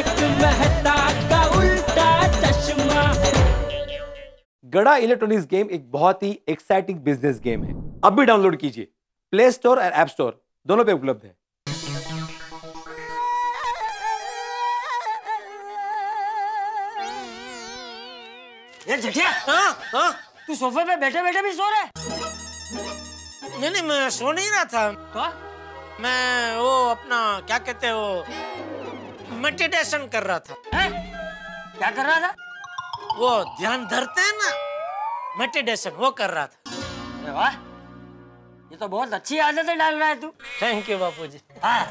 तारक मेहता का उल्टा चश्मा। गड़ा इलेक्ट्रॉनिक्स गेम एक बहुत ही एक्साइटिंग बिजनेस गेम है। अब भी डाउनलोड कीजिए, प्ले स्टोर और ऐप स्टोर दोनों पे उपलब्ध है। ये झटिया, हाँ, तू सोफे पे बैठे बैठे भी सो रहा है? नहीं मैं सो नहीं रहा था। तो मैं वो अपना क्या कहते हैं वो मेडिटेशन कर रहा था। है? क्या कर रहा था? वो ध्यान धरते हैं ना, मेडिटेशन वो कर रहा था। अरे वाह, ये तो बहुत अच्छी आदतें डाल रहा है तू। थैंक यू बापूजी। हाँ,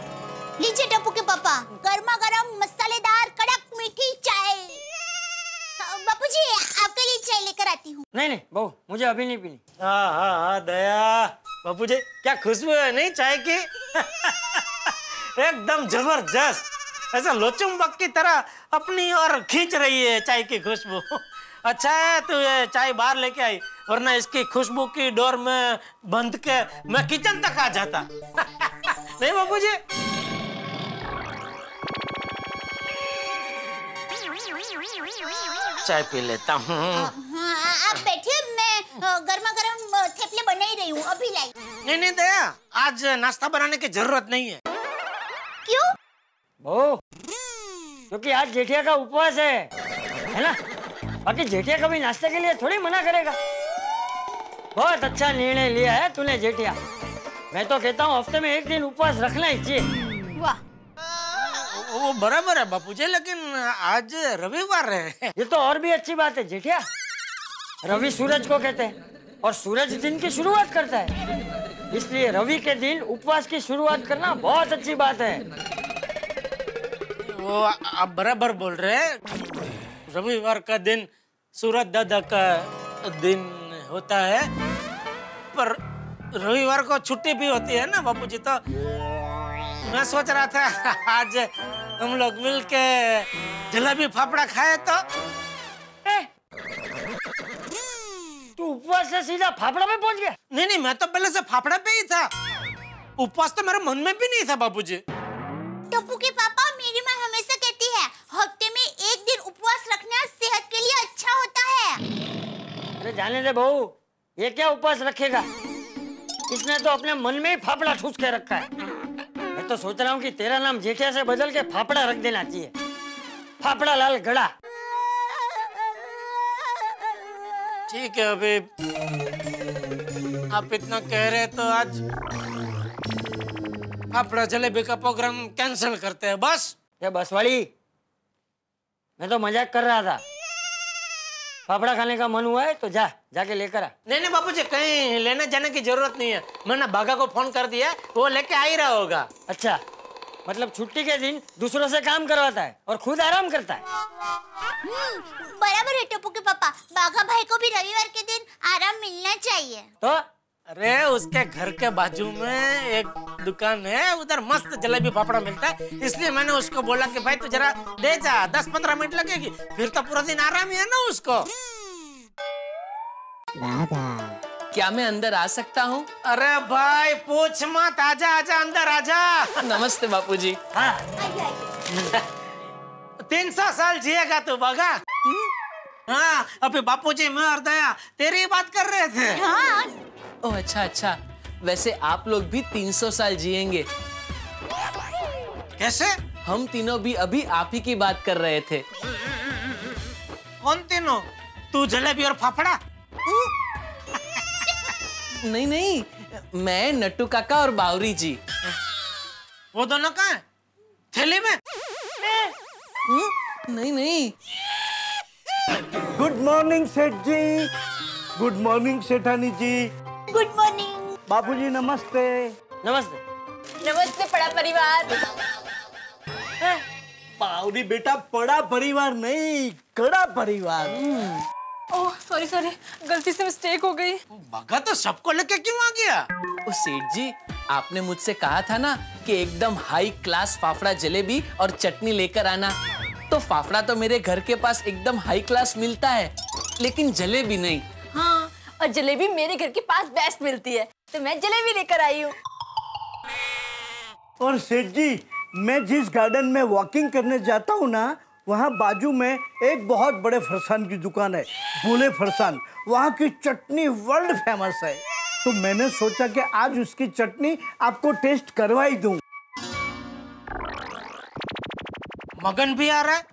लीजिए टप्पू के पापा, गर्मा गर्म मसालेदार कड़क मीठी चाय। बापूजी आपके लिए चाय लेकर आती हूँ। नहीं नहीं बहू, मुझे अभी नहीं पीनी। हाँ दया बापूजी, क्या खुशबू है नहीं चाय की। एकदम जबरदस्त, ऐसा लोचुम्बक की तरह अपनी ओर खींच रही है चाय की खुशबू। अच्छा है तू ये चाय बाहर लेके आई, वरना इसकी खुशबू की डोर में बंद के मैं किचन तक आ जाता। नहीं बापूजी? चाय पी लेता हूँ। आप बैठिए, मैं गर्मा गर्म थेपले बना ही रही हूँ, अभी लाई। नहीं दया, आज नाश्ता बनाने की जरूरत नहीं है। क्यों? बहू, क्योंकि आज जेठिया का उपवास है ना? बाकी जेठिया कभी नाश्ते के लिए थोड़ी मना करेगा। बहुत अच्छा निर्णय लिया है तूने जेठिया। मैं तो कहता हूँ हफ्ते में एक दिन उपवास रखना ही चाहिए। वाह, वो बराबर है बापूजी, लेकिन आज रविवार है। ये तो और भी अच्छी बात है जेठिया। रवि सूरज को कहते हैं और सूरज दिन की शुरुआत करता है, इसलिए रवि के दिन उपवास की शुरुआत करना बहुत अच्छी बात है। वो आप बराबर बोल रहे हैं। रविवार का दिन सूरज दादा का दिन होता है, पर रविवार को छुट्टी भी होती है ना बापूजी। तो मैं सोच रहा था आज हम लोग मिलके जलेबी फाफड़ा खाए तो। तू उपवास से सीधा फाफड़ा पे पहुंच गया? नहीं मैं तो पहले से फाफड़ा पे ही था। उपवास तो मेरे मन में भी नहीं था बापूजी। टप्पू के पापा, मेरी माँ हमेशा कहती है हफ्ते में एक दिन उपवास रखना सेहत के लिए अच्छा होता है। अरे जाने दे बहू, ये क्या उपवास रखेगा? इसने तो अपने मन में ही फाफड़ा ठूस के रखा है। मैं तो सोच रहा हूँ कि तेरा नाम जेठिया से बदल के फाफड़ा रख देना चाहिए, फाफड़ा लाल गड़ा। ठीक है, अभी आप इतना कह रहे तो आज फाफड़ा जलेबी का प्रोग्राम कैंसिल करते हैं बस। ये बस वाली, मैं तो मजाक कर रहा था। फाफड़ा खाने का मन हुआ है तो जाके लेकर आ। नहीं बापूजी, कहीं लेने जाने की जरूरत नहीं है। मैंने बागा को फोन कर दिया, वो लेके आ ही रहा होगा। अच्छा, मतलब छुट्टी के दिन दूसरों से काम करवाता है और खुद आराम करता है। बराबर है टप्पू के पापा, बाघा भाई को भी रविवार के दिन आराम मिलना चाहिए। तो अरे उसके घर के बाजू में एक दुकान है, उधर मस्त जलेबी फाफड़ा मिलता है, इसलिए मैंने उसको बोला कि भाई तू जरा दे जा, 10-15 मिनट लगेगी, फिर तो पूरा दिन आराम ही है ना उसको। क्या मैं अंदर आ सकता हूँ? अरे भाई पूछ मत, आजा अंदर आजा। नमस्ते बापूजी। हाँ, 300 साल जिएगा तू बागा। हाँ, अभी बापूजी मैं और दया तेरी बात कर रहे थे। हाँ। ओह अच्छा, वैसे आप लोग भी 300 साल जिएंगे। कैसे? हम तीनों भी अभी आप ही की बात कर रहे थे। कौन तीनों? तू जलेबी और फाफड़ा? नहीं, मैं नट्टू काका और बावरी जी। वो दोनों कहाँ हैं? थैली में? नहीं। गुड मॉर्निंग सेठ जी। गुड मॉर्निंग सेठानी जी। गुड मॉर्निंग बापूजी, नमस्ते। नमस्ते बड़ा परिवार। बावरी बेटा, बड़ा परिवार नहीं, कड़ा परिवार। ओह सॉरी गलती से मिस्टेक हो गई। बागा तो सबको लेके क्यों आ गया? ओ सेठ जी, आपने मुझसे कहा था ना कि एकदम हाई क्लास फाफड़ा जलेबी और चटनी लेकर आना, तो फाफड़ा तो मेरे घर के पास एकदम हाई क्लास मिलता है, लेकिन जलेबी नहीं। हाँ, और जलेबी मेरे घर के पास बेस्ट मिलती है, तो मैं जलेबी लेकर आई हूँ। और सेठ जी, मैं जिस गार्डन में वॉकिंग करने जाता हूँ ना, वहाँ बाजू में एक बहुत बड़े फरसान की दुकान है, भोले फरसान। वहाँ की चटनी वर्ल्ड फेमस है, तो मैंने सोचा कि आज उसकी चटनी आपको टेस्ट करवा ही दूं। मगन भी आ रहा है?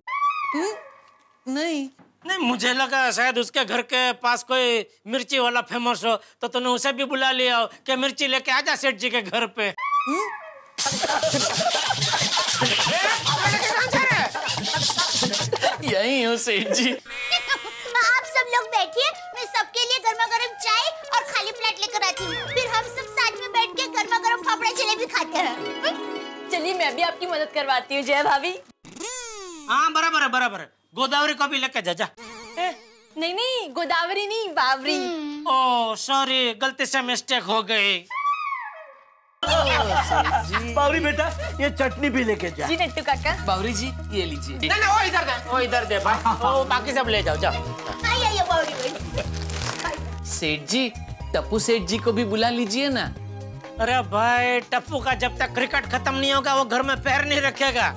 नहीं नहीं, मुझे लगा शायद उसके घर के पास कोई मिर्ची वाला फेमस हो, तो तूने उसे भी बुला लिया हो कि मिर्ची लेके आजा सेठ जी के घर पे। यही हूँ सेठ जी। आप सब लोग बैठिए, मैं सबके लिए गर्मा गर्म चाय और खाली प्लेट लेकर आती हूँ। फिर हम सब साथ में बैठ के गर्मा गर्म फाफड़ा जलेबी खाते हैं। चलिए मैं भी आपकी मदद करवाती हूँ जय भाभी। हाँ बराबर है, बराबर है। गोदावरी को भी लेके जा। नहीं नहीं, गोदावरी नहीं, बावरी। ओह सॉरी, गलती से मिस्टेक हो गई। बावरी बेटा, ये चटनी भी लेके जा। जी नट्टू काका। बावरी जी ये लीजिए। नहीं नहीं, वो इधर दे भाई। ओ बाकी सब ले जाओ, जाओ। आइए बावरी बेटा। सेठ जी, टप्पू सेठ जी को भी बुला लीजिए ना। अरे भाई, टप्पू का जब तक क्रिकेट खत्म नहीं होगा वो घर में पैर नहीं रखेगा।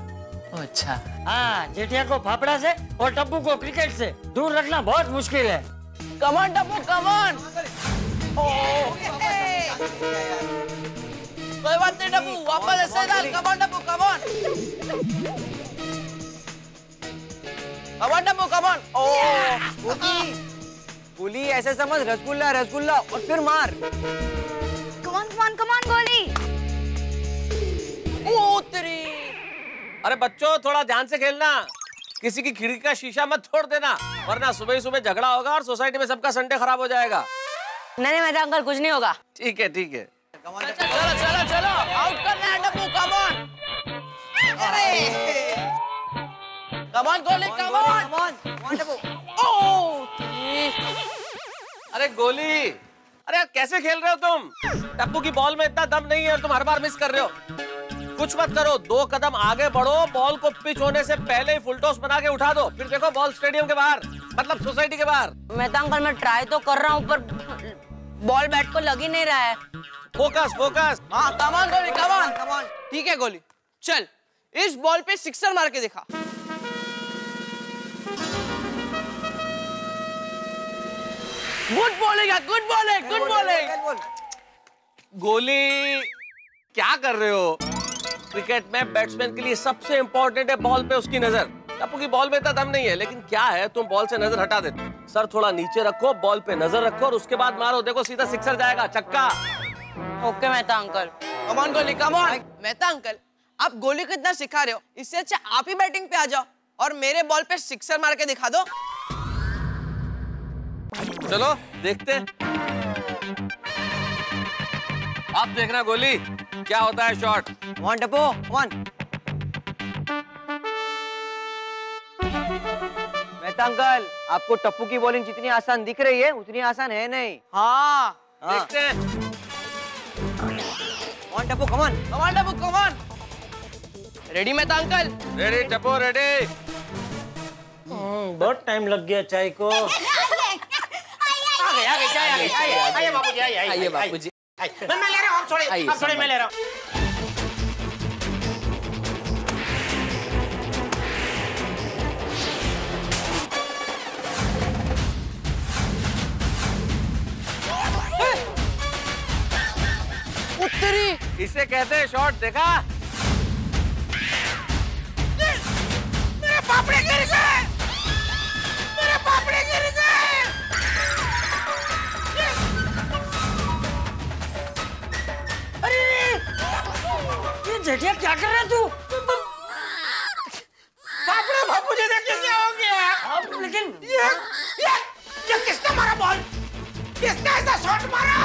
अच्छा। हाँ, जेठिया को फाफड़ा से और टप्पू को क्रिकेट से दूर रखना बहुत मुश्किल है। कमान टप्पू कमान। कोई बात नहीं टप्पू, वापस ऐसे डाल। कमान टप्पू कमान। कमान टप्पू कमान। ओह गोली ऐसे समझ, रसगुल्ला रसगुल्ला और फिर मार। कमान कमान कमान गोली। ओ तेरी। अरे बच्चों, थोड़ा ध्यान से खेलना। किसी की खिड़की का शीशा मत तोड़ देना, वरना सुबह ही सुबह झगड़ा होगा और सोसाइटी में सबका संडे खराब हो जाएगा। नहीं मेरा अंकल कुछ नहीं होगा। ठीक है ठीक है। चलो चलो चलो, आउट करना है टप्पू। कमान। कमान गोली, कमान टप्पू। ओ अरे गोली, अरे यार कैसे खेल रहे हो तुम? टप्पू की बॉल में इतना दम नहीं है और तुम हर बार मिस कर रहे हो। कुछ मत करो, 2 कदम आगे बढ़ो, बॉल को पिच होने से पहले ही फुल टॉस बना के उठा दो, फिर देखो बॉल स्टेडियम के बाहर, मतलब सोसाइटी के बाहर। मैं तो अंकल मैं ट्राई तो कर रहा हूँ पर बॉल बैट को लग ही नहीं रहा है। Focus focus. हाँ कमान गोली, कमान कमान। ठीक है गोली, चल इस बॉल पे सिक्सर मार के दिखा। गुड बॉलिंग है, गुड बॉलिंग, गुड बॉलिंग। गोली क्या कर रहे हो? क्रिकेट में बैट्समैन के लिए सबसे इंपॉर्टेंट है बॉल पे उसकी नजर। टप्पू की बॉल में इतना दम नहीं है, लेकिन क्या है तुम बॉल से नजर हटा देते। सर थोड़ा नीचे रखो, बॉल पे नजर रखो और उसके बाद मारो, देखो सीधा सिक्सर जाएगा, छक्का। Okay Mehta uncle. कमान गोली, कमान। मेहता अंकल, आप गोली को इतना सिखा रहे हो, इससे अच्छा आप ही बैटिंग पे आ जाओ और मेरे बॉल पे सिक्सर मार के दिखा दो। चलो देखते हैं। आप देखना गोली क्या होता है shot. One Tappu one. Mehta uncle, आपको टप्पू की बॉलिंग जितनी आसान दिख रही है उतनी आसान है नहीं। हाँ देखते हैं। One Tappu come on, come on Tappu come on. Ready Mehta uncle? Ready Tappu ready. बहुत टाइम लग गया चाय को। आ गई चाय आ गई। आइए बापूजी, आइए बापूजी। मैं ले रहा हूँ, थोड़ी मैं ले रहा हूँ। उत्तरी, इसे कहते हैं शॉट, देखा? मेरे पापड़े गिर गए, मेरे पापड़े गिर गए। अरे ये जेठिया क्या कर रहा है तू? पापड़ा बापूजी देखिए क्या हो गया। लेकिन ये किसने मारा बॉल? किसने ऐसा शॉट मारा?